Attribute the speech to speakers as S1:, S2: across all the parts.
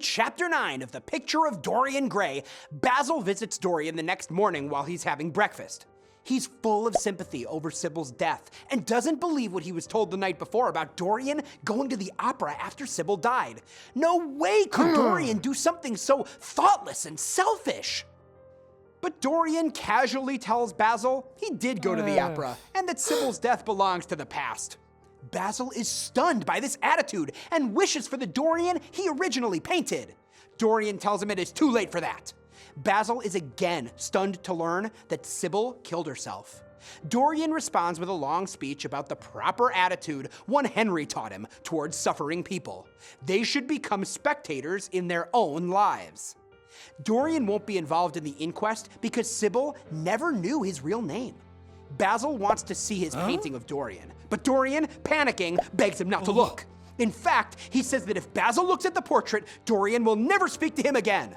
S1: Chapter 9 of The Picture of Dorian Gray, Basil visits Dorian the next morning while he's having breakfast. He's full of sympathy over Sybil's death and doesn't believe what he was told the night before about Dorian going to the opera after Sybil died. No way could Dorian do something so thoughtless and selfish. But Dorian casually tells Basil he did go to the opera and that Sybil's death belongs to the past. Basil is stunned by this attitude and wishes for the Dorian he originally painted. Dorian tells him it is too late for that. Basil is again stunned to learn that Sybil killed herself. Dorian responds with a long speech about the proper attitude one Henry taught him towards suffering people. They should become spectators in their own lives. Dorian won't be involved in the inquest because Sybil never knew his real name. Basil wants to see his painting of Dorian, but Dorian, panicking, begs him not to look. In fact, he says that if Basil looks at the portrait, Dorian will never speak to him again.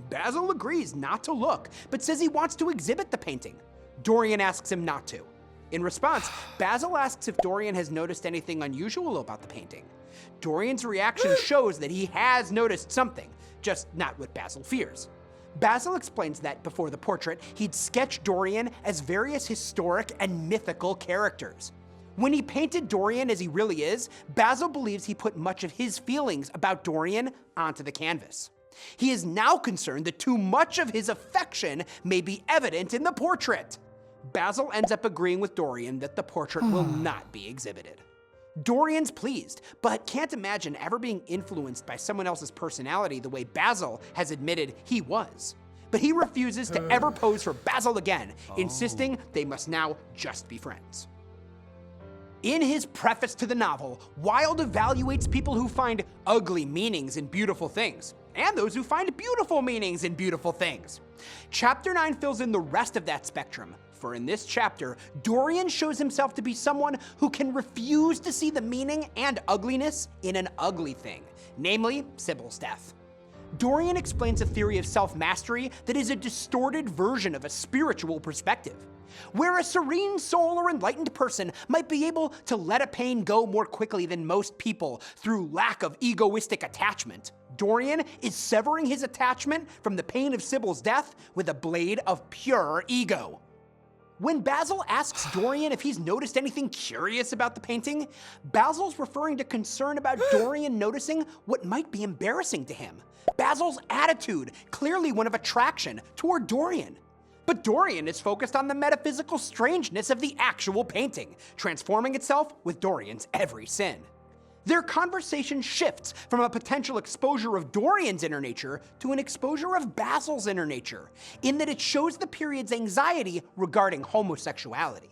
S1: Basil agrees not to look, but says he wants to exhibit the painting. Dorian asks him not to. In response, Basil asks if Dorian has noticed anything unusual about the painting. Dorian's reaction shows that he has noticed something, just not what Basil fears. Basil explains that before the portrait, he'd sketched Dorian as various historic and mythical characters. When he painted Dorian as he really is, Basil believes he put much of his feelings about Dorian onto the canvas. He is now concerned that too much of his affection may be evident in the portrait. Basil ends up agreeing with Dorian that the portrait will not be exhibited. Dorian's pleased, but can't imagine ever being influenced by someone else's personality the way Basil has admitted he was. But he refuses to ever pose for Basil again, insisting they must now just be friends. In his preface to the novel, Wilde evaluates people who find ugly meanings in beautiful things, and those who find beautiful meanings in beautiful things. Chapter 9 fills in the rest of that spectrum, for in this chapter, Dorian shows himself to be someone who can refuse to see the meaning and ugliness in an ugly thing, namely Sybil's death. Dorian explains a theory of self-mastery that is a distorted version of a spiritual perspective. Where a serene soul or enlightened person might be able to let a pain go more quickly than most people through lack of egoistic attachment, Dorian is severing his attachment from the pain of Sybil's death with a blade of pure ego. When Basil asks Dorian if he's noticed anything curious about the painting, Basil's referring to concern about Dorian noticing what might be embarrassing to him. Basil's attitude, clearly one of attraction toward Dorian. But Dorian is focused on the metaphysical strangeness of the actual painting, transforming itself with Dorian's every sin. Their conversation shifts from a potential exposure of Dorian's inner nature to an exposure of Basil's inner nature, in that it shows the period's anxiety regarding homosexuality.